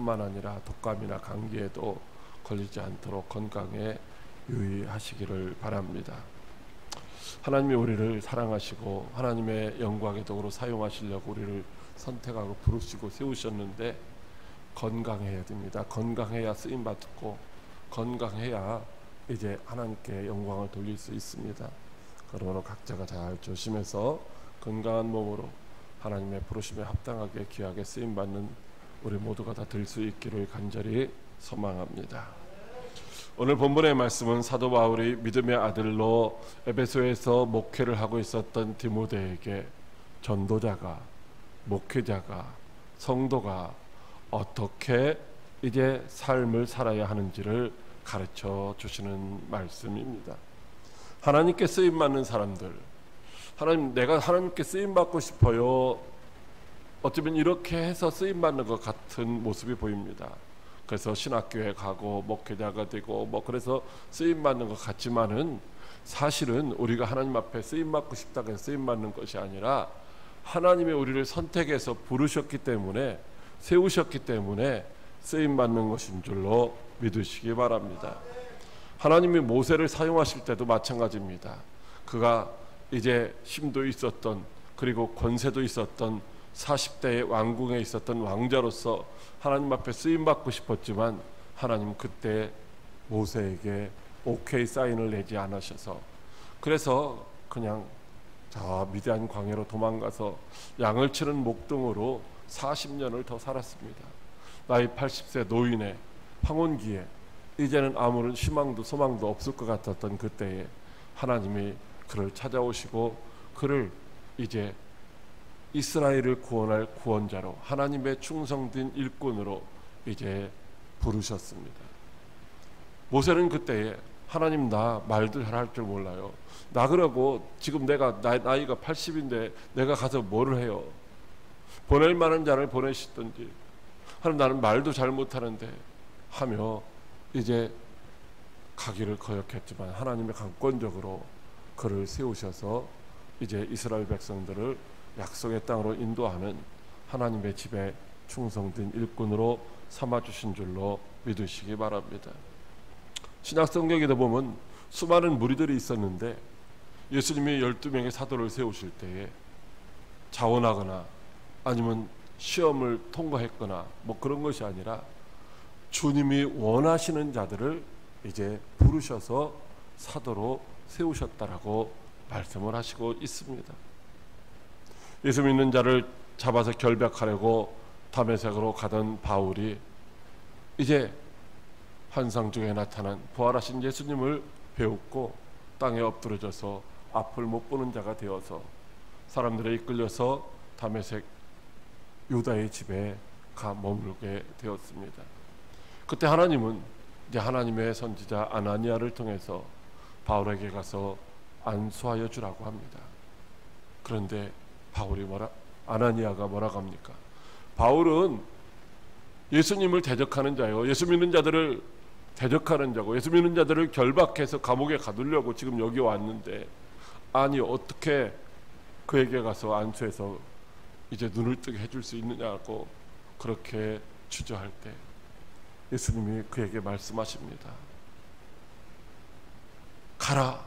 뿐만 아니라 독감이나 감기에도 걸리지 않도록 건강에 유의하시기를 바랍니다. 하나님이 우리를 사랑하시고 하나님의 영광의 도구로 사용하시려고 우리를 선택하고 부르시고 세우셨는데 건강해야 됩니다. 건강해야 쓰임받고 건강해야 이제 하나님께 영광을 돌릴 수 있습니다. 그러므로 각자가 잘 조심해서 건강한 몸으로 하나님의 부르심에 합당하게 귀하게 쓰임받는 우리 모두가 다 될 수 있기를 간절히 소망합니다. 오늘 본문의 말씀은 사도 바울이 믿음의 아들로 에베소에서 목회를 하고 있었던 디모데에게 전도자가, 목회자가, 성도가 어떻게 이제 삶을 살아야 하는지를 가르쳐 주시는 말씀입니다. 하나님께 쓰임 받는 사람들, 하나님, 내가 하나님께 쓰임 받고 싶어요. 어쩌면 이렇게 해서 쓰임 받는 것 같은 모습이 보입니다. 그래서 신학교에 가고 목회자가 되고 그래서 쓰임 받는 것 같지만은 사실은 우리가 하나님 앞에 쓰임 받고 싶다고 해서 쓰임 받는 것이 아니라 하나님의 우리를 선택해서 부르셨기 때문에, 세우셨기 때문에 쓰임 받는 것인 줄로 믿으시기 바랍니다. 하나님이 모세를 사용하실 때도 마찬가지입니다. 그가 이제 힘도 있었던, 그리고 권세도 있었던 40대의 왕궁에 있었던 왕자로서 하나님 앞에 쓰임 받고 싶었지만 하나님 그때 모세에게 오케이 사인을 내지 않으셔서, 그래서 그냥 저 미디안 광야로 도망가서 양을 치는 목동으로 40년을 더 살았습니다. 나이 80세 노인의 황혼기에 이제는 아무런 희망도 소망도 없을 것 같았던 그때에 하나님이 그를 찾아오시고 그를 이제 이스라엘을 구원할 구원자로, 하나님의 충성된 일꾼으로 이제 부르셨습니다. 모세는 그때에 하나님, 나 말도 잘할 줄 몰라요. 나 그러고 지금 내가 나이가 80인데 내가 가서 뭐를 해요? 보낼 만한 자를 보내시든지, 하나님 나는 말도 잘 못하는데 하며 이제 가기를 거역했지만 하나님의 강권적으로 그를 세우셔서 이제 이스라엘 백성들을 약속의 땅으로 인도하는 하나님의 집에 충성된 일꾼으로 삼아주신 줄로 믿으시기 바랍니다. 신약 성경에도 보면 수많은 무리들이 있었는데 예수님이 12명의 사도를 세우실 때에 자원하거나 아니면 시험을 통과했거나 그런 것이 아니라 주님이 원하시는 자들을 이제 부르셔서 사도로 세우셨다라고 말씀을 하시고 있습니다. 예수 믿는 자를 잡아서 결박하려고 다메섹으로 가던 바울이 이제 환상 중에 나타난 부활하신 예수님을 배웠고 땅에 엎드러져서 앞을 못 보는 자가 되어서 사람들에 이끌려서 다메섹 유다의 집에 가 머물게 되었습니다. 그때 하나님은 이제 하나님의 선지자 아나니아를 통해서 바울에게 가서 안수하여 주라고 합니다. 그런데 아나니아가 뭐라고 합니까? 바울은 예수님을 대적하는 자요, 예수 믿는 자들을 대적하는 자고, 예수 믿는 자들을 결박해서 감옥에 가두려고 지금 여기 왔는데, 아니 어떻게 그에게 가서 안수해서 이제 눈을 뜨게 해줄 수 있느냐고 그렇게 주저할 때 예수님이 그에게 말씀하십니다. 가라,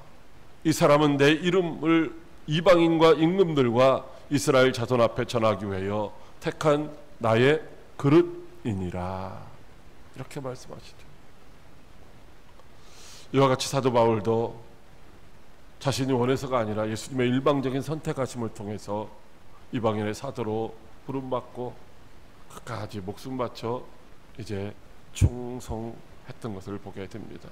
이 사람은 내 이름을 이방인과 임금들과 이스라엘 자손 앞에 전하기 위하여 택한 나의 그릇이니라, 이렇게 말씀하시죠. 이와 같이 사도 바울도 자신이 원해서가 아니라 예수님의 일방적인 선택하심을 통해서 이방인의 사도로 부름받고 끝까지 목숨 바쳐 이제 충성했던 것을 보게 됩니다.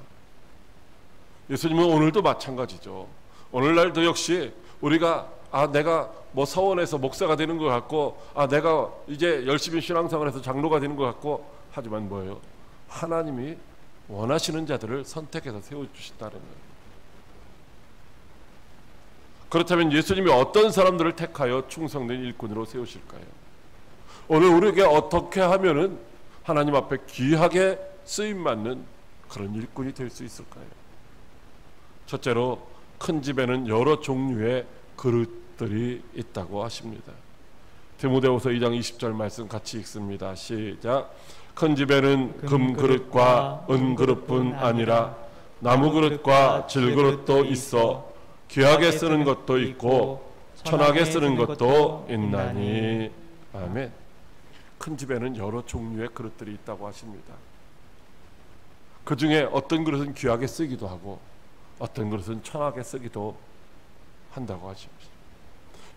예수님은 오늘도 마찬가지죠. 오늘날도 역시 우리가 내가 서원에서 목사가 되는 것 같고 내가 이제 열심히 신앙생활해서 장로가 되는 것 같고, 하지만 뭐예요? 하나님이 원하시는 자들을 선택해서 세워주신다는 거예요. 그렇다면 예수님이 어떤 사람들을 택하여 충성된 일꾼으로 세우실까요? 오늘 우리에게 어떻게 하면은 하나님 앞에 귀하게 쓰임받는 그런 일꾼이 될 수 있을까요? 첫째로 큰 집에는 여러 종류의 그릇들이 있다고 하십니다. 디모데후서 2장 20절 말씀 같이 읽습니다. 시작. 큰 집에는 금그릇과 은그릇뿐 아니라 나무그릇과 질그릇도 있어 귀하게 쓰는 것도 있고 천하게 쓰는 것도 있나니. 아멘. 큰 집에는 여러 종류의 그릇들이 있다고 하십니다. 그 중에 어떤 그릇은 귀하게 쓰기도 하고 어떤 그릇은 천하게 쓰기도 한다고 하십니다.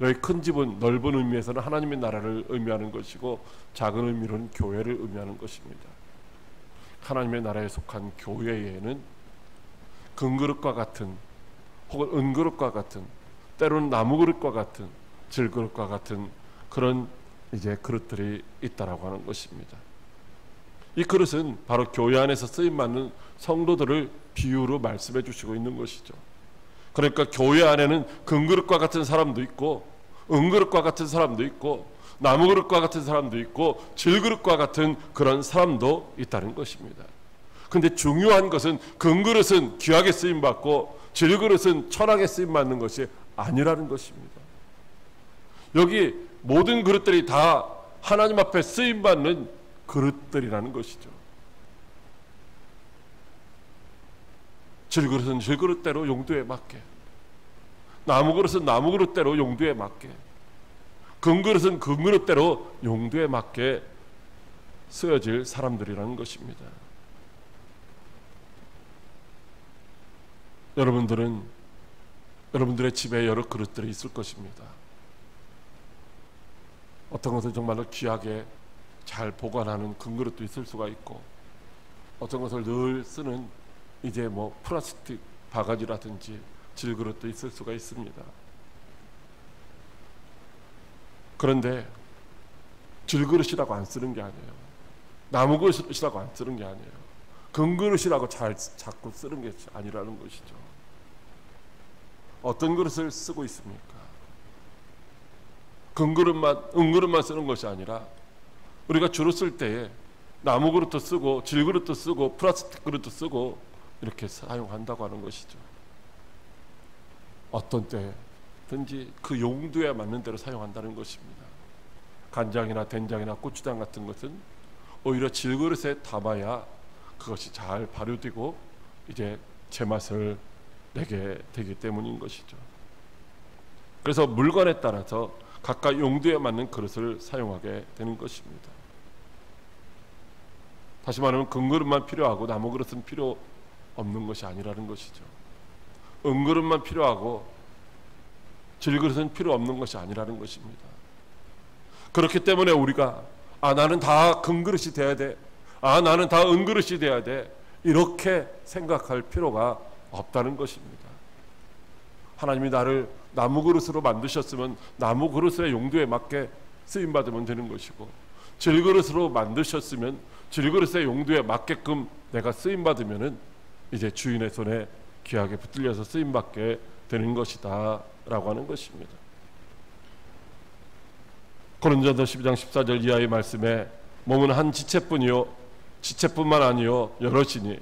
여기 큰 집은 넓은 의미에서는 하나님의 나라를 의미하는 것이고 작은 의미로는 교회를 의미하는 것입니다. 하나님의 나라에 속한 교회에는 금그릇과 같은 혹은 은그릇과 같은 때로는 나무그릇과 같은 질그릇과 같은 그런 이제 그릇들이 있다라고 하는 것입니다. 이 그릇은 바로 교회 안에서 쓰임받는 성도들을 비유로 말씀해 주시고 있는 것이죠. 그러니까 교회 안에는 금그릇과 같은 사람도 있고 은그릇과 같은 사람도 있고 나무그릇과 같은 사람도 있고 질그릇과 같은 그런 사람도 있다는 것입니다. 근데 중요한 것은 금그릇은 귀하게 쓰임받고 질그릇은 천하게 쓰임받는 것이 아니라는 것입니다. 여기 모든 그릇들이 다 하나님 앞에 쓰임받는 그릇들이라는 것이죠. 질그릇은 질그릇대로 용도에 맞게, 나무그릇은 나무그릇대로 용도에 맞게, 금그릇은 금그릇대로 용도에 맞게 쓰여질 사람들이라는 것입니다. 여러분들의 집에 여러 그릇들이 있을 것입니다. 어떤 것은 정말로 귀하게 잘 보관하는 금그릇도 있을 수가 있고 어떤 것을 늘 쓰는 이제 뭐 플라스틱 바가지라든지 질그릇도 있을 수가 있습니다. 그런데 질그릇이라고 안 쓰는 게 아니에요. 나무그릇이라고 안 쓰는 게 아니에요. 금그릇이라고 자꾸 쓰는 게 아니라는 것이죠. 어떤 그릇을 쓰고 있습니까? 금그릇만, 은그릇만 쓰는 것이 아니라 우리가 주로 쓸 때에 나무그릇도 쓰고 질그릇도 쓰고 플라스틱 그릇도 쓰고 이렇게 사용한다고 하는 것이죠. 어떤 때든지 그 용도에 맞는 대로 사용한다는 것입니다. 간장이나 된장이나 고추장 같은 것은 오히려 질그릇에 담아야 그것이 잘 발효되고 이제 제맛을 내게 되기 때문인 것이죠. 그래서 물건에 따라서 각각 용도에 맞는 그릇을 사용하게 되는 것입니다. 다시 말하면 금그릇만 필요하고 나무그릇은 필요 없는 것이 아니라는 것이죠. 은그릇만 필요하고 질그릇은 필요 없는 것이 아니라는 것입니다. 그렇기 때문에 우리가 나는 다 금그릇이 돼야 돼, 나는 다 은그릇이 돼야 돼, 이렇게 생각할 필요가 없다는 것입니다. 하나님이 나를 나무그릇으로 만드셨으면 나무그릇의 용도에 맞게 쓰임받으면 되는 것이고, 질그릇으로 만드셨으면 질그릇의 용도에 맞게끔 내가 쓰임받으면 이제 주인의 손에 귀하게 붙들려서 쓰임받게 되는 것이다 라고 하는 것입니다. 고린도전서 12장 14절 이하의 말씀에 몸은 한 지체뿐이요 지체뿐만 아니요 여럿이니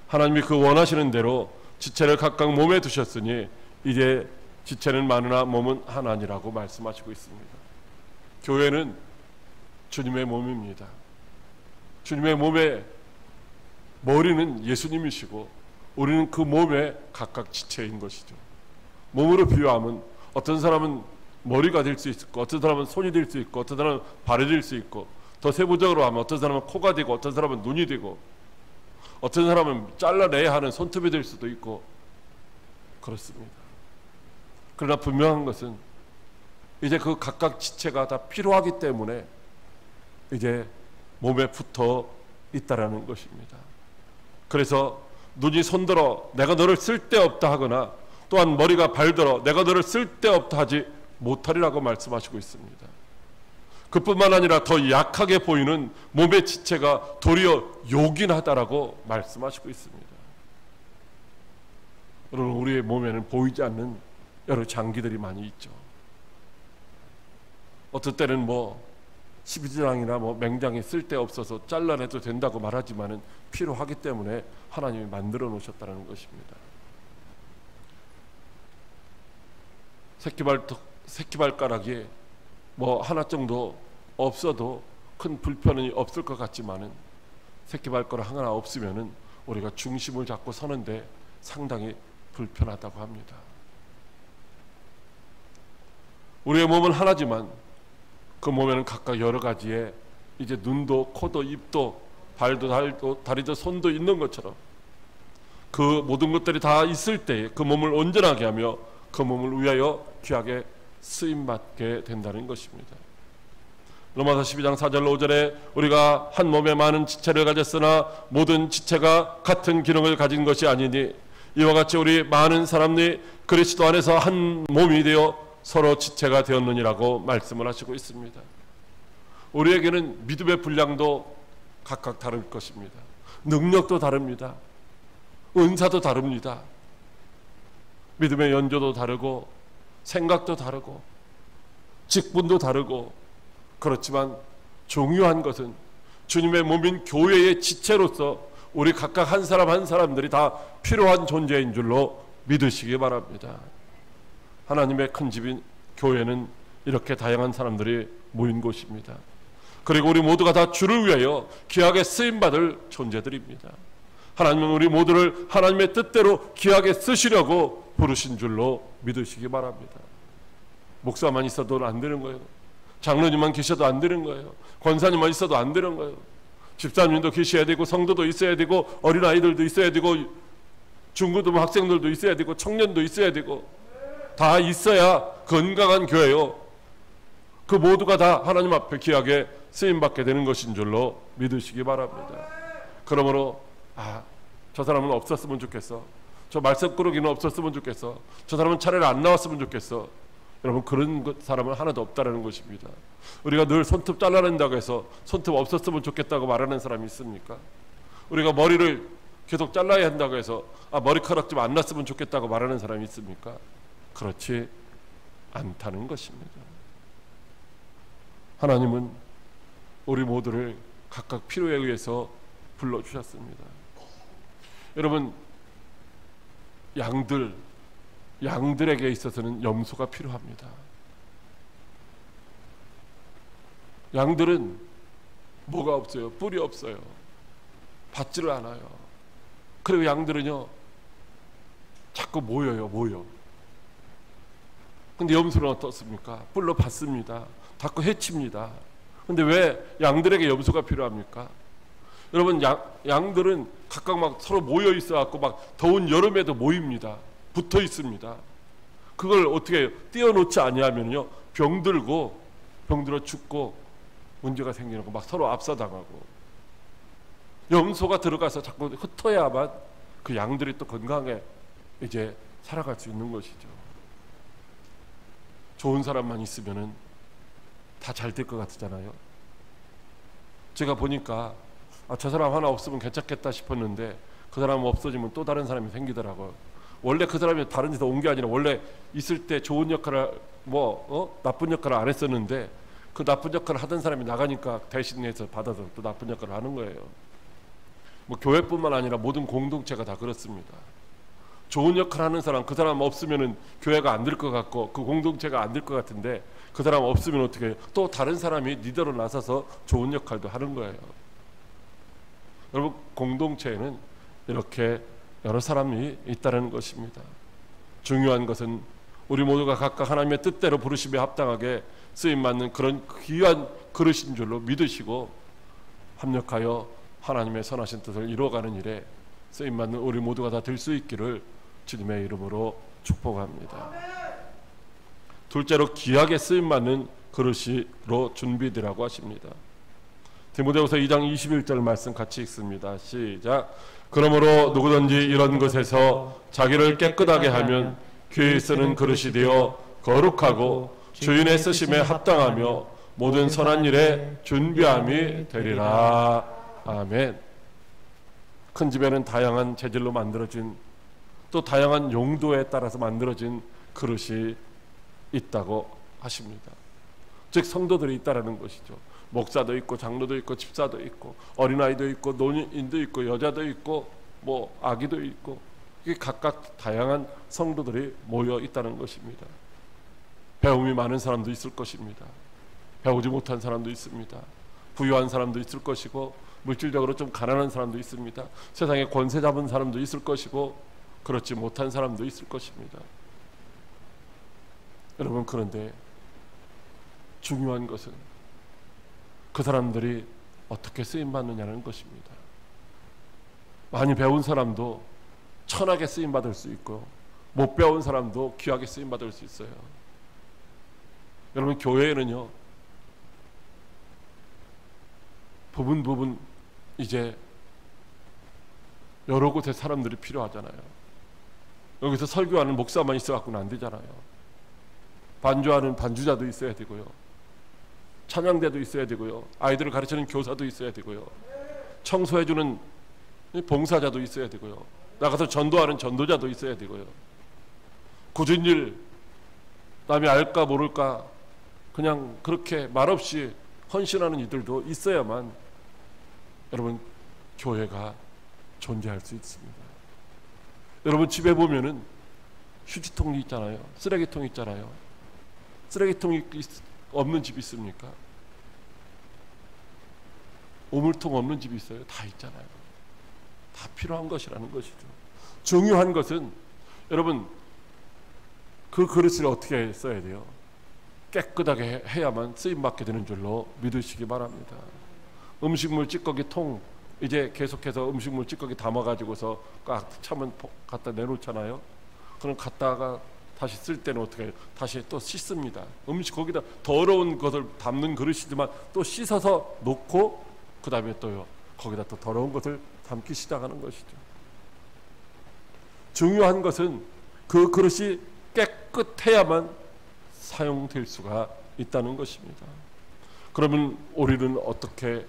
하나님이 그 원하시는 대로 지체를 각각 몸에 두셨으니 이제 지체는 많으나 몸은 하나니라고 말씀하시고 있습니다. 교회는 주님의 몸입니다. 주님의 몸의 머리는 예수님이시고 우리는 그 몸의 각각 지체인 것이죠. 몸으로 비유하면 어떤 사람은 머리가 될 수 있고 어떤 사람은 손이 될 수 있고 어떤 사람은 발이 될 수 있고 더 세부적으로 하면 어떤 사람은 코가 되고 어떤 사람은 눈이 되고 어떤 사람은 잘라내야 하는 손톱이 될 수도 있고 그렇습니다. 그러나 분명한 것은 이제 그 각각 지체가 다 필요하기 때문에 이제 몸에 붙어 있다라는 것입니다. 그래서 눈이 손들어 내가 너를 쓸데없다 하거나 또한 머리가 발들어 내가 너를 쓸데없다 하지 못하리라고 말씀하시고 있습니다. 그뿐만 아니라 더 약하게 보이는 몸의 지체가 도리어 요긴하다라고 말씀하시고 있습니다. 여러분, 우리의 몸에는 보이지 않는 여러 장기들이 많이 있죠. 어떤 때는 뭐 십이지장이나 뭐 맹장이 쓸데없어서 잘라내도 된다고 말하지만은 필요하기 때문에 하나님이 만들어 놓으셨다는 것입니다. 새끼발가락이 뭐 하나 정도 없어도 큰 불편이 없을 것 같지만은 새끼발가락 하나 없으면은 우리가 중심을 잡고 서는데 상당히 불편하다고 합니다. 우리의 몸은 하나지만 그 몸에는 각각 여러 가지의 이제 눈도 코도 입도 발도 다리도 손도 있는 것처럼 그 모든 것들이 다 있을 때 그 몸을 온전하게 하며 그 몸을 위하여 귀하게 쓰임받게 된다는 것입니다. 로마서 12장 4절 5절에 우리가 한 몸에 많은 지체를 가졌으나 모든 지체가 같은 기능을 가진 것이 아니니 이와 같이 우리 많은 사람들이 그리스도 안에서 한 몸이 되어 서로 지체가 되었느니라고 말씀을 하시고 있습니다. 우리에게는 믿음의 분량도 각각 다를 것입니다. 능력도 다릅니다. 은사도 다릅니다. 믿음의 연조도 다르고 생각도 다르고 직분도 다르고 그렇지만 중요한 것은 주님의 몸인 교회의 지체로서 우리 각각 한 사람 한 사람들이 다 필요한 존재인 줄로 믿으시기 바랍니다. 하나님의 큰 집인 교회는 이렇게 다양한 사람들이 모인 곳입니다. 그리고 우리 모두가 다 주를 위하여 귀하게 쓰임받을 존재들입니다. 하나님은 우리 모두를 하나님의 뜻대로 귀하게 쓰시려고 부르신 줄로 믿으시기 바랍니다. 목사만 있어도 안 되는 거예요. 장로님만 계셔도 안 되는 거예요. 권사님만 있어도 안 되는 거예요. 집사님도 계셔야 되고 성도도 있어야 되고 어린아이들도 있어야 되고 중고등 학생들도 있어야 되고 청년도 있어야 되고 다 있어야 건강한 교회요. 그 모두가 다 하나님 앞에 귀하게 쓰임받게 되는 것인 줄로 믿으시기 바랍니다. 그러므로 저 사람은 없었으면 좋겠어. 저 말썽꾸러기는 없었으면 좋겠어. 저 사람은 차라리 안 나왔으면 좋겠어. 여러분 그런 사람은 하나도 없다라는 것입니다. 우리가 늘 손톱 잘라낸다고 해서 손톱 없었으면 좋겠다고 말하는 사람이 있습니까? 우리가 머리를 계속 잘라야 한다고 해서 머리카락 좀 안 났으면 좋겠다고 말하는 사람이 있습니까? 그렇지 않다는 것입니다. 하나님은 우리 모두를 각각 필요에 의해서 불러주셨습니다. 여러분 양들에게 있어서는 염소가 필요합니다. 양들은 뭐가 없어요? 뿔이 없어요. 받지를 않아요. 그리고 양들은요 자꾸 모여. 근데 염소는 어떻습니까? 뿔로 받습니다. 자꾸 해칩니다. 근데 왜 양들에게 염소가 필요합니까? 여러분 양들은 각각 막 서로 모여 있어 갖고 막 더운 여름에도 모입니다. 붙어 있습니다. 그걸 어떻게 해요? 띄워놓지 아니하면요 병들어 죽고 문제가 생기는 거 막 서로 압사당하고 염소가 들어가서 자꾸 흩어야만 그 양들이 또 건강하게 이제 살아갈 수 있는 것이죠. 좋은 사람만 있으면은 다 잘 될 것 같잖아요. 제가 보니까 저 사람 하나 없으면 괜찮겠다 싶었는데 그 사람 없어지면 또 다른 사람이 생기더라고요. 원래 그 사람이 다른 데서 온 게 아니라 원래 있을 때 좋은 역할을 나쁜 역할을 안 했었는데 그 나쁜 역할을 하던 사람이 나가니까 대신해서 받아서 또 나쁜 역할을 하는 거예요. 뭐 교회뿐만 아니라 모든 공동체가 다 그렇습니다. 좋은 역할을 하는 사람, 그 사람 없으면은 교회가 안 될 것 같고 그 공동체가 안 될 것 같은데 그 사람 없으면 어떻게 해요? 또 다른 사람이 리더로 나서서 좋은 역할도 하는 거예요. 여러분 공동체에는 이렇게 여러 사람이 있다는 것입니다. 중요한 것은 우리 모두가 각각 하나님의 뜻대로 부르심에 합당하게 쓰임받는 그런 귀한 그릇인 줄로 믿으시고 합력하여 하나님의 선하신 뜻을 이루어가는 일에 쓰임받는 우리 모두가 다 될 수 있기를 주님의 이름으로 축복합니다. 둘째로 귀하게 쓰임받는 그릇으로 준비되라고 하십니다. 디모데후서 2장 21절 말씀 같이 읽습니다. 시작. 그러므로 누구든지 이런 것에서 자기를 깨끗하게 하면 귀에 쓰는 그릇이 되어 거룩하고 주인의 쓰심에 합당하며 모든 선한 일에 준비함이 되리라. 아멘. 큰 집에는 다양한 재질로 만들어진 또 다양한 용도에 따라서 만들어진 그릇이 있다고 하십니다. 즉 성도들이 있다라는 것이죠. 목사도 있고 장로도 있고 집사도 있고 어린아이도 있고 노인도 있고 여자도 있고 뭐 아기도 있고 이게 각각 다양한 성도들이 모여 있다는 것입니다. 배움이 많은 사람도 있을 것입니다. 배우지 못한 사람도 있습니다. 부유한 사람도 있을 것이고 물질적으로 좀 가난한 사람도 있습니다. 세상에 권세 잡은 사람도 있을 것이고 그렇지 못한 사람도 있을 것입니다. 여러분, 그런데 중요한 것은 그 사람들이 어떻게 쓰임받느냐는 것입니다. 많이 배운 사람도 천하게 쓰임받을 수 있고 못 배운 사람도 귀하게 쓰임받을 수 있어요. 여러분, 교회에는요 부분 이제 여러 곳에 사람들이 필요하잖아요. 여기서 설교하는 목사만 있어갖고는 안 되잖아요. 반주하는 반주자도 있어야 되고요, 찬양대도 있어야 되고요, 아이들을 가르치는 교사도 있어야 되고요, 청소해주는 봉사자도 있어야 되고요, 나가서 전도하는 전도자도 있어야 되고요, 굳은 일 남이 알까 모를까 그냥 그렇게 말없이 헌신하는 이들도 있어야만 여러분 교회가 존재할 수 있습니다. 여러분, 집에 보면은 휴지통이 있잖아요. 쓰레기통이 있잖아요. 쓰레기통이 없는 집이 있습니까? 오물통 없는 집이 있어요? 다 있잖아요. 다 필요한 것이라는 것이죠. 중요한 것은 여러분 그 그릇을 어떻게 써야 돼요? 깨끗하게 해야만 쓰임받게 되는 줄로 믿으시기 바랍니다. 음식물 찌꺼기 통 이제 계속해서 음식물 찌꺼기 담아가지고서 꽉 차면 갖다 내놓잖아요. 그럼 갖다가 다시 쓸 때는 어떻게 해요? 다시 또 씻습니다. 음식 거기다 더러운 것을 담는 그릇이지만 또 씻어서 놓고 그 다음에 또요 거기다 또 더러운 것을 담기 시작하는 것이죠. 중요한 것은 그 그릇이 깨끗해야만 사용될 수가 있다는 것입니다. 그러면 우리는 어떻게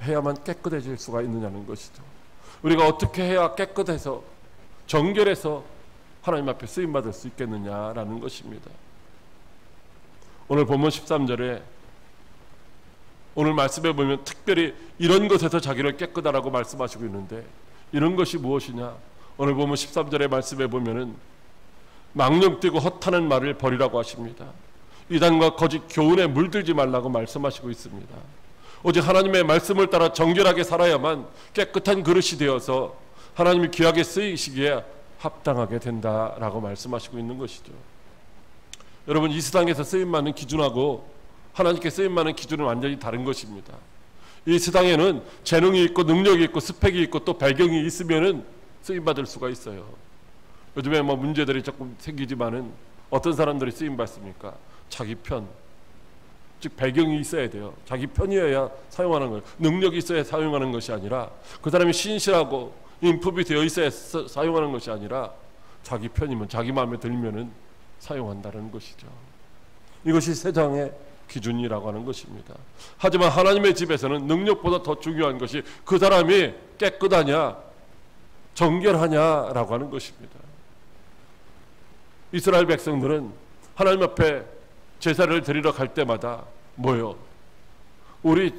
해야만 깨끗해질 수가 있느냐는 것이죠. 우리가 어떻게 해야 깨끗해서 정결해서 하나님 앞에 쓰임받을 수 있겠느냐라는 것입니다. 오늘 본문 13절에 오늘 말씀에 보면 특별히 이런 것에서 자기를 깨끗하라고 말씀하시고 있는데 이런 것이 무엇이냐? 오늘 보면 13절의 말씀에 보면은 망령되고 허탄한 말을 버리라고 하십니다. 이단과 거짓 교훈에 물들지 말라고 말씀하시고 있습니다. 오직 하나님의 말씀을 따라 정결하게 살아야만 깨끗한 그릇이 되어서 하나님이 귀하게 쓰이시기에 합당하게 된다라고 말씀하시고 있는 것이죠. 여러분, 이 세상에서 쓰임받는 기준하고 하나님께 쓰임받는 기준은 완전히 다른 것입니다. 이 세상에는 재능이 있고 능력이 있고 스펙이 있고 또 배경이 있으면은 쓰임받을 수가 있어요. 요즘에 뭐 문제들이 조금 생기지만은 어떤 사람들이 쓰임받습니까? 자기 편, 즉 배경이 있어야 돼요. 자기 편이어야 사용하는 거예요. 능력이 있어야 사용하는 것이 아니라 그 사람이 신실하고 인품이 되어 있어야 사용하는 것이 아니라 자기 편이면 자기 마음에 들면은 사용한다는 것이죠. 이것이 세상의 기준이라고 하는 것입니다. 하지만 하나님의 집에서는 능력보다 더 중요한 것이 그 사람이 깨끗하냐 정결하냐라고 하는 것입니다. 이스라엘 백성들은 하나님 앞에 제사를 드리러 갈 때마다 뭐요? 우리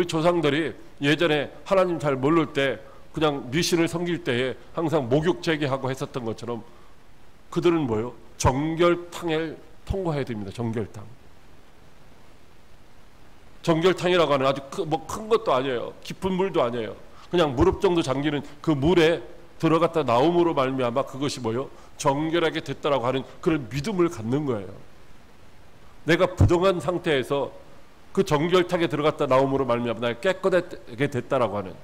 조상들이 예전에 하나님 잘 모를 때 그냥 미신을 섬길 때에 항상 목욕 제기하고 했었던 것처럼 그들은 뭐요? 정결탕을 통과해야 됩니다. 정결탕. 정결탕이라고 하는 아주 큰 것도 아니에요. 깊은 물도 아니에요. 그냥 무릎 정도 잠기는 그 물에 들어갔다 나옴으로 말미암아 그것이 뭐요? 정결하게 됐다라고 하는 그런 믿음을 갖는 거예요. 내가 부정한 상태에서 그 정결탕에 들어갔다 나옴으로 말미암아 내가 깨끗하게 됐다라고 하는.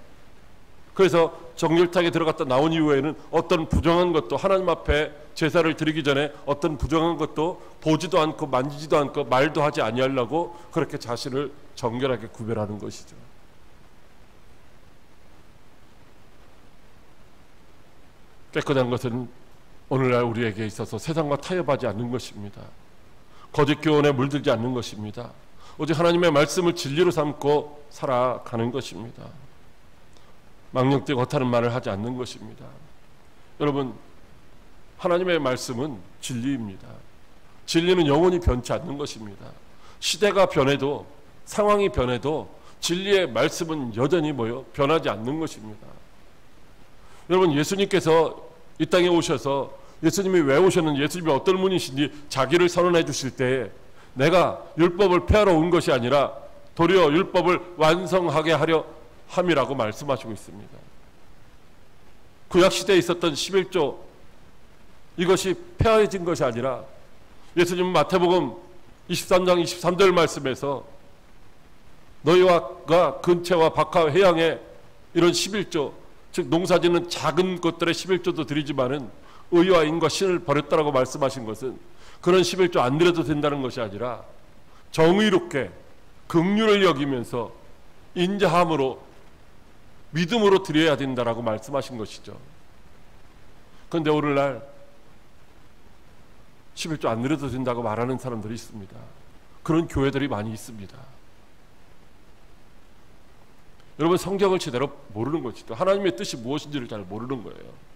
그래서 정결탕에 들어갔다 나온 이후에는 어떤 부정한 것도 하나님 앞에 제사를 드리기 전에 어떤 부정한 것도 보지도 않고 만지지도 않고 말도 하지 아니하려고 그렇게 자신을 정결하게 구별하는 것이죠. 깨끗한 것은 오늘날 우리에게 있어서 세상과 타협하지 않는 것입니다. 거짓 교훈에 물들지 않는 것입니다. 오직 하나님의 말씀을 진리로 삼고 살아가는 것입니다. 망령되고 허탄한 말을 하지 않는 것입니다. 여러분, 하나님의 말씀은 진리입니다. 진리는 영원히 변치 않는 것입니다. 시대가 변해도 상황이 변해도 진리의 말씀은 여전히 변하지 않는 것입니다. 여러분, 예수님께서 이 땅에 오셔서 예수님이 왜 오셨는지, 예수님이 어떤 분이신지 자기를 선언해 주실 때 내가 율법을 폐하러 온 것이 아니라 도리어 율법을 완성하게 하려 함이라고 말씀하시고 있습니다. 구약시대에 있었던 11조, 이것이 폐하해진 것이 아니라 예수님은 마태복음 23장 23절 말씀에서 너희와 근처와 박하 해양에 이런 11조, 즉 농사짓는 작은 것들의 11조도 드리지만은 의와 인과 신을 버렸다라고 말씀하신 것은 그런 11조 안 드려도 된다는 것이 아니라 정의롭게 긍휼을 여기면서 인자함으로 믿음으로 드려야 된다라고 말씀하신 것이죠. 그런데 오늘날 11조 안 드려도 된다고 말하는 사람들이 있습니다. 그런 교회들이 많이 있습니다. 여러분, 성경을 제대로 모르는 것이죠. 하나님의 뜻이 무엇인지를 잘 모르는 거예요.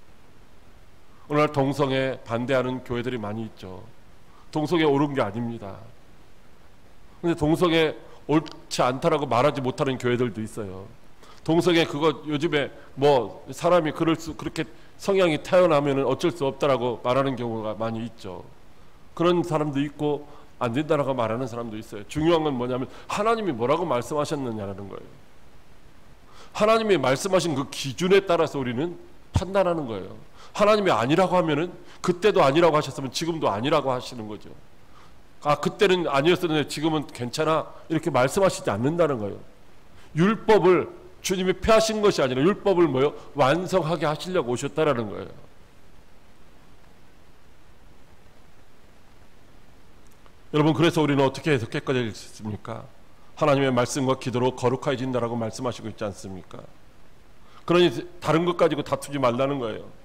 오늘날 동성애 반대하는 교회들이 많이 있죠. 동성애 옳은 게 아닙니다. 근데 동성애 옳지 않다라고 말하지 못하는 교회들도 있어요. 동성애 그거 요즘에 뭐 사람이 그렇게 성향이 태어나면은 어쩔 수 없다라고 말하는 경우가 많이 있죠. 그런 사람도 있고 안 된다라고 말하는 사람도 있어요. 중요한 건 뭐냐면 하나님이 뭐라고 말씀하셨느냐라는 거예요. 하나님이 말씀하신 그 기준에 따라서 우리는 판단하는 거예요. 하나님이 아니라고 하면은 그때도 아니라고 하셨으면 지금도 아니라고 하시는 거죠. 아, 그때는 아니었었는데 지금은 괜찮아, 이렇게 말씀하시지 않는다는 거예요. 율법을 주님이 폐하신 것이 아니라 율법을 뭐요? 완성하게 하시려고 오셨다라는 거예요. 여러분, 그래서 우리는 어떻게 해서 깨끗해질 수 있습니까? 하나님의 말씀과 기도로 거룩해진다라고 말씀하시고 있지 않습니까? 그러니 다른 것 가지고 다투지 말라는 거예요.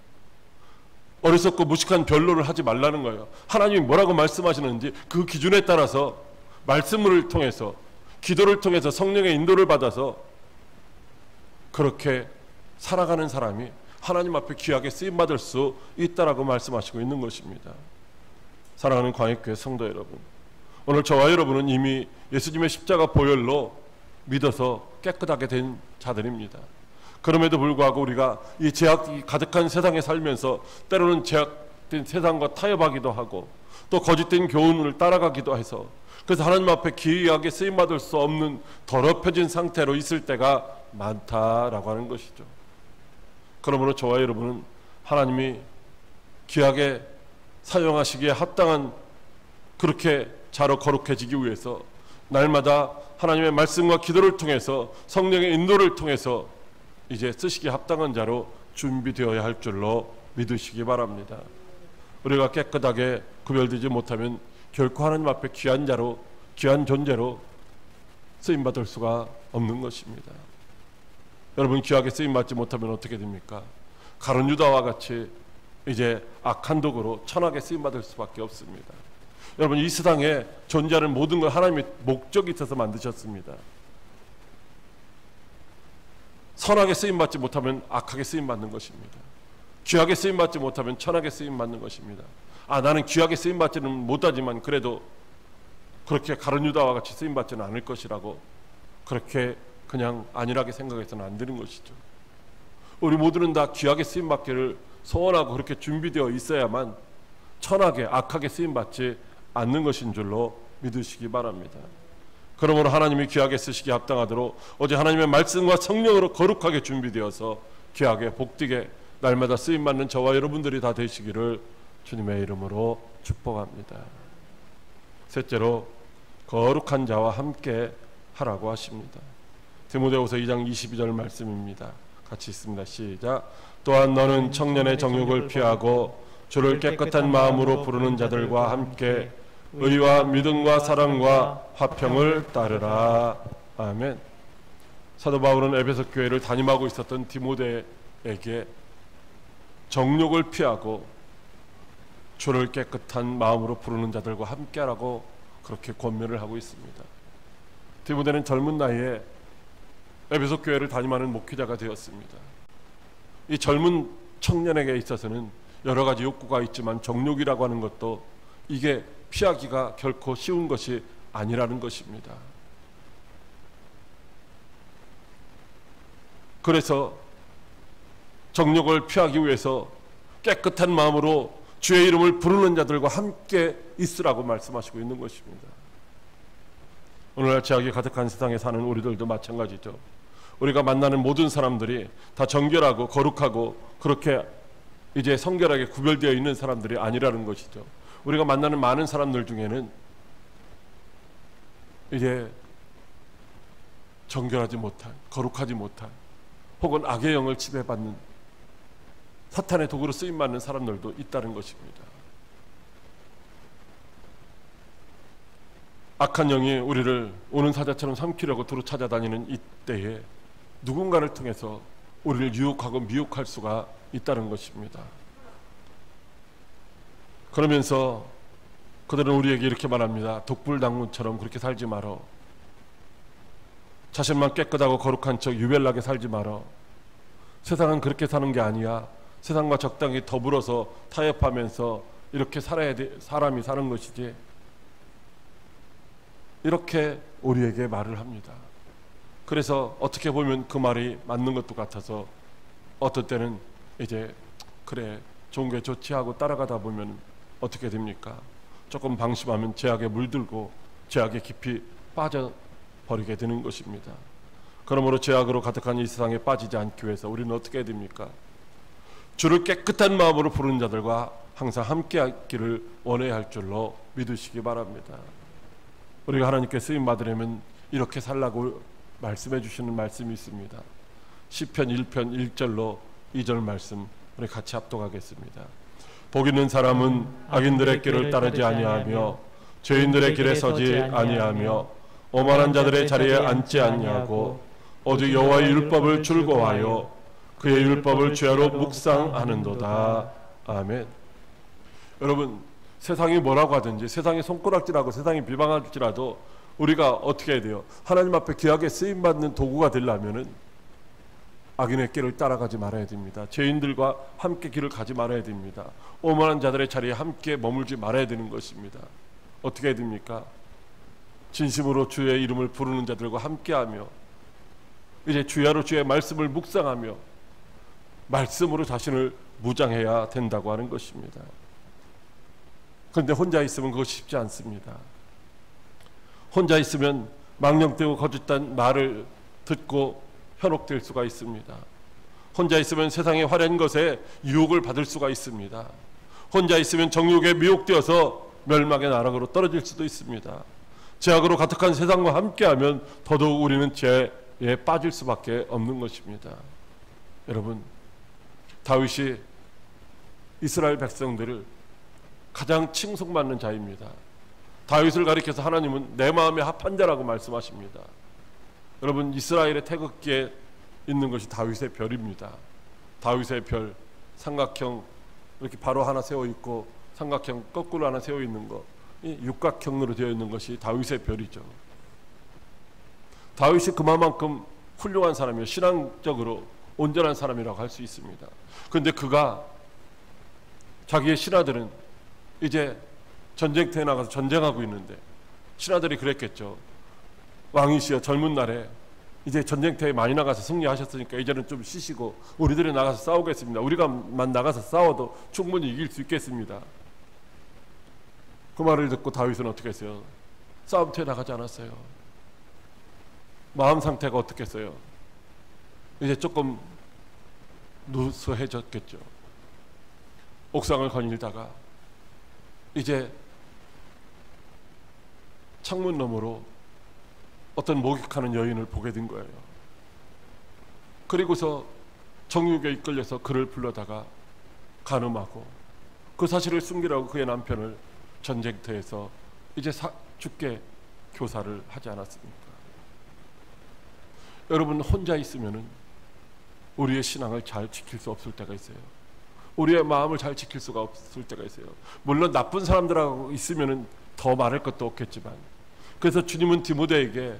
어리석고 무식한 변론을 하지 말라는 거예요. 하나님이 뭐라고 말씀하시는지 그 기준에 따라서 말씀을 통해서, 기도를 통해서 성령의 인도를 받아서 그렇게 살아가는 사람이 하나님 앞에 귀하게 쓰임받을 수 있다라고 말씀하시고 있는 것입니다. 사랑하는 광역교회 성도 여러분, 오늘 저와 여러분은 이미 예수님의 십자가 보혈로 믿어서 깨끗하게 된 자들입니다. 그럼에도 불구하고 우리가 이 죄악이 가득한 세상에 살면서 때로는 죄악된 세상과 타협하기도 하고 또 거짓된 교훈을 따라가기도 해서, 그래서 하나님 앞에 귀하게 쓰임받을 수 없는 더럽혀진 상태로 있을 때가 많다라고 하는 것이죠. 그러므로 저와 여러분은 하나님이 귀하게 사용하시기에 합당한 그렇게 자로 거룩해지기 위해서 날마다 하나님의 말씀과 기도를 통해서 성령의 인도를 통해서 이제 쓰시기에 합당한 자로 준비되어야 할 줄로 믿으시기 바랍니다. 우리가 깨끗하게 구별되지 못하면 결코 하나님 앞에 귀한 자로, 귀한 존재로 쓰임받을 수가 없는 것입니다. 여러분, 귀하게 쓰임받지 못하면 어떻게 됩니까? 가룟 유다와 같이 이제 악한 독으로 천하게 쓰임받을 수밖에 없습니다. 여러분, 이 세상에 존재하는 모든 걸 하나님의 목적이 있어서 만드셨습니다. 선하게 쓰임받지 못하면 악하게 쓰임받는 것입니다. 귀하게 쓰임받지 못하면 천하게 쓰임받는 것입니다. 아, 나는 귀하게 쓰임받지는 못하지만 그래도 그렇게 가룟 유다와 같이 쓰임받지는 않을 것이라고 그렇게 그냥 안일하게 생각해서는 안 되는 것이죠. 우리 모두는 다 귀하게 쓰임받기를 소원하고 그렇게 준비되어 있어야만 천하게 악하게 쓰임받지 않는 것인 줄로 믿으시기 바랍니다. 그러므로 하나님이 귀하게 쓰시기에 합당하도록 오직 하나님의 말씀과 성령으로 거룩하게 준비되어서 귀하게 복되게 날마다 쓰임받는 저와 여러분들이 다 되시기를 주님의 이름으로 축복합니다. 셋째로 거룩한 자와 함께 하라고 하십니다. 디모데후서 2장 22절 말씀입니다. 같이 있습니다. 시작. 또한 너는 청년의 정욕을 피하고 주를 깨끗한 마음으로 부르는 자들과 함께 의와 믿음과 사랑과 화평을 따르라. 아멘. 사도 바울은 에베소 교회를 담임하고 있었던 디모데에게 정욕을 피하고 주를 깨끗한 마음으로 부르는 자들과 함께하라고 그렇게 권면을 하고 있습니다. 디모데는 젊은 나이에 에베소 교회를 담임하는 목회자가 되었습니다. 이 젊은 청년에게 있어서는 여러 가지 욕구가 있지만 정욕이라고 하는 것도 이게 피하기가 결코 쉬운 것이 아니라는 것입니다. 그래서 정욕을 피하기 위해서 깨끗한 마음으로 주의 이름을 부르는 자들과 함께 있으라고 말씀하시고 있는 것입니다. 오늘날 죄악이 가득한 세상에 사는 우리들도 마찬가지죠. 우리가 만나는 모든 사람들이 다 정결하고 거룩하고 그렇게 이제 성결하게 구별되어 있는 사람들이 아니라는 것이죠. 우리가 만나는 많은 사람들 중에는 이제 정결하지 못한, 거룩하지 못한, 혹은 악의 영을 지배받는 사탄의 도구로 쓰임받는 사람들도 있다는 것입니다. 악한 영이 우리를 오는 사자처럼 삼키려고 두루 찾아다니는 이때에 누군가를 통해서 우리를 유혹하고 미혹할 수가 있다는 것입니다. 그러면서 그들은 우리에게 이렇게 말합니다. 독불당군처럼 그렇게 살지 말어. 자신만 깨끗하고 거룩한 척 유별나게 살지 말어. 세상은 그렇게 사는 게 아니야. 세상과 적당히 더불어서 타협하면서 이렇게 살아야 돼. 사람이 사는 것이지. 이렇게 우리에게 말을 합니다. 그래서 어떻게 보면 그 말이 맞는 것도 같아서 어떨 때는 이제 그래 좋은 게 좋지 하고 따라가다 보면 어떻게 됩니까? 조금 방심하면 죄악에 물들고 죄악에 깊이 빠져버리게 되는 것입니다. 그러므로 죄악으로 가득한 이 세상에 빠지지 않기 위해서 우리는 어떻게 해야 됩니까? 주를 깨끗한 마음으로 부르는 자들과 항상 함께하기를 원해야 할 줄로 믿으시기 바랍니다. 우리가 하나님께 쓰임 받으려면 이렇게 살라고 말씀해 주시는 말씀이 있습니다. 시편 1편 1절로 2절 말씀 우리 같이 합독하겠습니다. 복 있는 사람은 악인들의 길을 따르지 아니하며 죄인들의 길에 서지 아니하며 오만한 자들의 자리에 앉지 아니하고 오직 여호와의 율법을 즐거워하여 그의 율법을 죄로 묵상하는도다. 아멘. 여러분, 세상이 뭐라고 하든지 세상이 손가락질하고 세상이 비방할지라도 우리가 어떻게 해야 돼요? 하나님 앞에 귀하게 쓰임받는 도구가 되려면은 악인의 길을 따라가지 말아야 됩니다. 죄인들과 함께 길을 가지 말아야 됩니다. 오만한 자들의 자리에 함께 머물지 말아야 되는 것입니다. 어떻게 해야 됩니까? 진심으로 주의 이름을 부르는 자들과 함께하며 이제 주야로 주의 말씀을 묵상하며 말씀으로 자신을 무장해야 된다고 하는 것입니다. 그런데 혼자 있으면 그것이 쉽지 않습니다. 혼자 있으면 망령되고 거짓된 말을 듣고 현혹될 수가 있습니다. 혼자 있으면 세상의 화려한 것에 유혹을 받을 수가 있습니다. 혼자 있으면 정욕에 미혹되어서 멸망의 나락으로 떨어질 수도 있습니다. 죄악으로 가득한 세상과 함께하면 더더욱 우리는 죄에 빠질 수밖에 없는 것입니다. 여러분, 다윗이 이스라엘 백성들을 가장 칭송받는 자입니다. 다윗을 가리켜서 하나님은 내 마음에 합한 자라고 말씀하십니다. 여러분, 이스라엘의 태극기에 있는 것이 다윗의 별입니다. 다윗의 별, 삼각형 이렇게 바로 하나 세워 있고 삼각형 거꾸로 하나 세워 있는 것, 이 육각형으로 되어 있는 것이 다윗의 별이죠. 다윗이 그만큼 훌륭한 사람이요, 신앙적으로 온전한 사람이라고 할 수 있습니다. 그런데 그가 자기의 신하들은 이제 전쟁터에 나가서 전쟁하고 있는데 신하들이 그랬겠죠. 왕이시여, 젊은 날에 이제 전쟁터에 많이 나가서 승리하셨으니까 이제는 좀 쉬시고 우리들이 나가서 싸우겠습니다. 우리가만 나가서 싸워도 충분히 이길 수 있겠습니다. 그 말을 듣고 다윗은 어떻게 했어요? 싸움터에 나가지 않았어요. 마음 상태가 어떻겠어요? 이제 조금 누수해졌겠죠. 옥상을 거닐다가 이제 창문 너머로 어떤 목욕하는 여인을 보게 된 거예요. 그리고서 정욕에 이끌려서 그를 불러다가 간음하고 그 사실을 숨기라고 그의 남편을 전쟁터에서 이제 죽게 교사를 하지 않았습니까? 여러분, 혼자 있으면은 우리의 신앙을 잘 지킬 수 없을 때가 있어요. 우리의 마음을 잘 지킬 수가 없을 때가 있어요. 물론 나쁜 사람들하고 있으면은 더 말할 것도 없겠지만, 그래서 주님은 디모데에게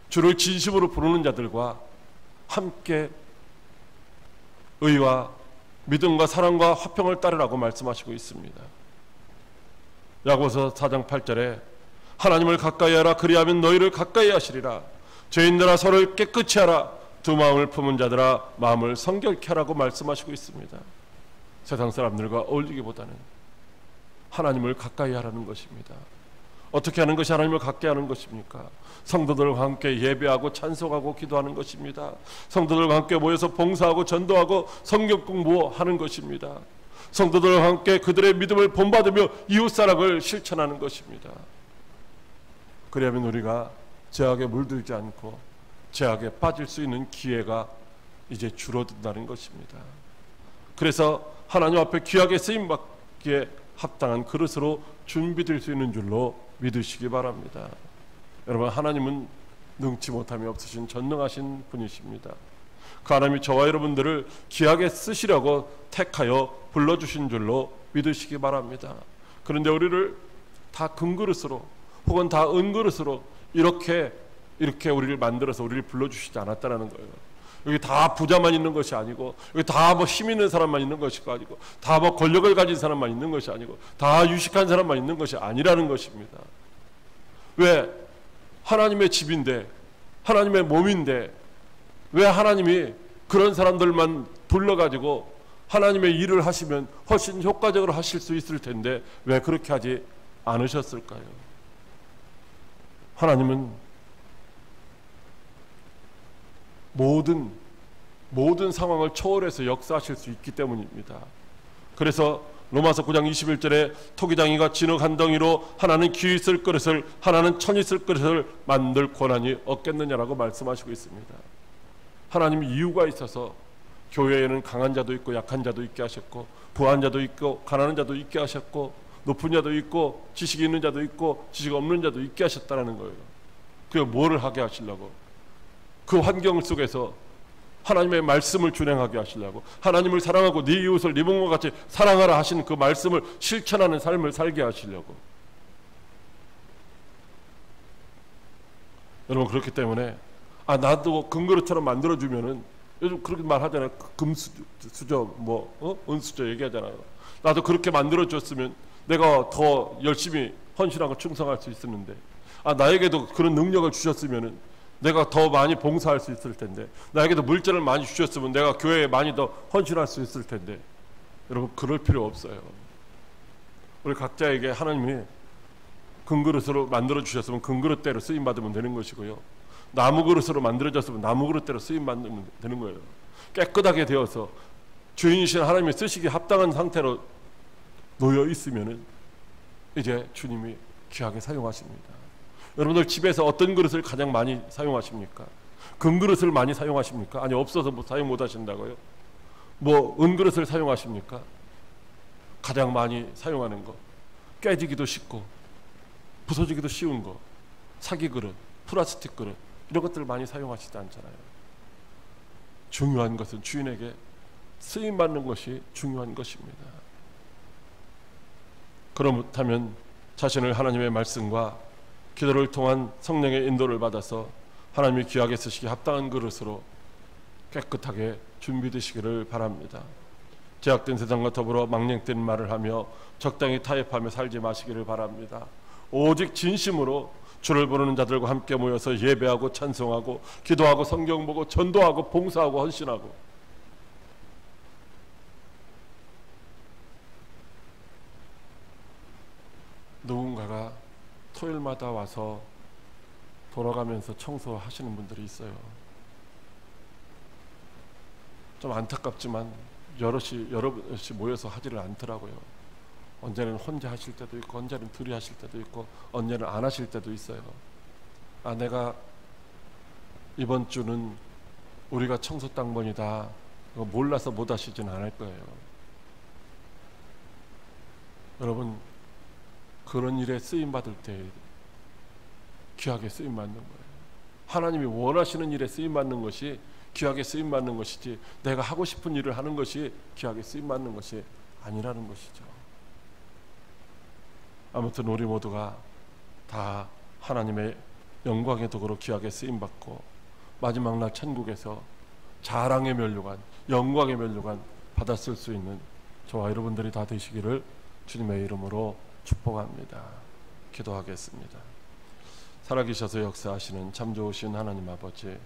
주를 진심으로 부르는 자들과 함께 의와 믿음과 사랑과 화평을 따르라고 말씀하시고 있습니다. 야고보서 4장 8절에 하나님을 가까이 하라, 그리하면 너희를 가까이 하시리라. 죄인들아, 서로를 깨끗이 하라. 두 마음을 품은 자들아, 마음을 성결케 하라고 말씀하시고 있습니다. 세상 사람들과 어울리기보다는 하나님을 가까이 하라는 것입니다. 어떻게 하는 것이 하나님을 갖게 하는 것입니까? 성도들과 함께 예배하고 찬송하고 기도하는 것입니다. 성도들과 함께 모여서 봉사하고 전도하고 성경 공부하는 것입니다. 성도들과 함께 그들의 믿음을 본받으며 이웃사랑을 실천하는 것입니다. 그래야만 우리가 죄악에 물들지 않고 죄악에 빠질 수 있는 기회가 이제 줄어든다는 것입니다. 그래서 하나님 앞에 귀하게 쓰임받기에 합당한 그릇으로 준비될 수 있는 줄로 믿으시기 바랍니다. 여러분, 하나님은 능치 못함이 없으신 전능하신 분이십니다. 그 하나님이 저와 여러분들을 귀하게 쓰시려고 택하여 불러주신 줄로 믿으시기 바랍니다. 그런데 우리를 다 금그릇으로 혹은 다 은그릇으로 이렇게 우리를 만들어서 우리를 불러주시지 않았다는 거예요. 여기 다 부자만 있는 것이 아니고, 여기 다 뭐 힘 있는 사람만 있는 것이 아니고, 다 뭐 권력을 가진 사람만 있는 것이 아니고, 다 유식한 사람만 있는 것이 아니라는 것입니다. 왜? 하나님의 집인데, 하나님의 몸인데, 왜 하나님이 그런 사람들만 불러가지고 하나님의 일을 하시면 훨씬 효과적으로 하실 수 있을 텐데 왜 그렇게 하지 않으셨을까요? 하나님은 모든 상황을 초월해서 역사하실 수 있기 때문입니다. 그래서 로마서 9장 21절에 토기장이가 진흙 한 덩이로 하나는 귀 있을 그릇을 하나는 천 있을 그릇을 만들 권한이 없겠느냐라고 말씀하시고 있습니다. 하나님이 이유가 있어서 교회에는 강한 자도 있고 약한 자도 있게 하셨고, 부한 자도 있고 가난한 자도 있게 하셨고, 높은 자도 있고 지식이 있는 자도 있고 지식 없는 자도 있게 하셨다는 거예요. 그게 뭐를 하게 하시려고? 그 환경 속에서 하나님의 말씀을 준행하게 하시려고, 하나님을 사랑하고 네 이웃을 네 몸과 같이 사랑하라 하신 그 말씀을 실천하는 삶을 살게 하시려고. 여러분, 그렇기 때문에 나도 금그릇처럼 만들어주면은, 요즘 그렇게 말하잖아요. 금수저 은수저 얘기하잖아요. 나도 그렇게 만들어줬으면 내가 더 열심히 헌신하고 충성할 수 있었는데, 나에게도 그런 능력을 주셨으면은 내가 더 많이 봉사할 수 있을 텐데, 나에게도 물자를 많이 주셨으면 내가 교회에 많이 더 헌신할 수 있을 텐데. 여러분, 그럴 필요 없어요. 우리 각자에게 하나님이 금그릇으로 만들어 주셨으면 금그릇대로 쓰임 받으면 되는 것이고요, 나무 그릇으로 만들어졌으면 나무 그릇대로 쓰임 받으면 되는 거예요. 깨끗하게 되어서 주인이신 하나님이 쓰시기 합당한 상태로 놓여 있으면은 이제 주님이 귀하게 사용하십니다. 여러분들 집에서 어떤 그릇을 가장 많이 사용하십니까? 금그릇을 많이 사용하십니까? 아니, 없어서 뭐 사용 못 하신다고요? 뭐 은그릇을 사용하십니까? 가장 많이 사용하는 거, 깨지기도 쉽고 부서지기도 쉬운 거, 사기 그릇, 플라스틱 그릇, 이런 것들을 많이 사용하시지 않잖아요. 중요한 것은 주인에게 쓰임받는 것이 중요한 것입니다. 그렇다면 자신을 하나님의 말씀과 기도를 통한 성령의 인도를 받아서 하나님이 귀하게 쓰시기 합당한 그릇으로 깨끗하게 준비되시기를 바랍니다. 제약된 세상과 더불어 망령된 말을 하며 적당히 타협하며 살지 마시기를 바랍니다. 오직 진심으로 주를 부르는 자들과 함께 모여서 예배하고 찬송하고 기도하고 성경 보고 전도하고 봉사하고 헌신하고, 누군가가 토요일마다 와서 돌아가면서 청소하시는 분들이 있어요. 좀 안타깝지만 여럿이 모여서 하지를 않더라고요. 언제는 혼자 하실 때도 있고, 언제는 둘이 하실 때도 있고, 언제는 안 하실 때도 있어요. 내가 이번 주는 우리가 청소 당번이다, 몰라서 못 하시진 않을 거예요. 여러분, 그런 일에 쓰임 받을 때 귀하게 쓰임 받는 거예요. 하나님이 원하시는 일에 쓰임 받는 것이 귀하게 쓰임 받는 것이지, 내가 하고 싶은 일을 하는 것이 귀하게 쓰임 받는 것이 아니라는 것이죠. 아무튼 우리 모두가 다 하나님의 영광의 도구로 귀하게 쓰임 받고 마지막 날 천국에서 자랑의 면류관, 영광의 면류관 받았을 수 있는 저와 여러분들이 다 되시기를 주님의 이름으로 축복합니다. 기도하겠습니다. 살아계셔서 역사하시는 참 좋으신 하나님 아버지,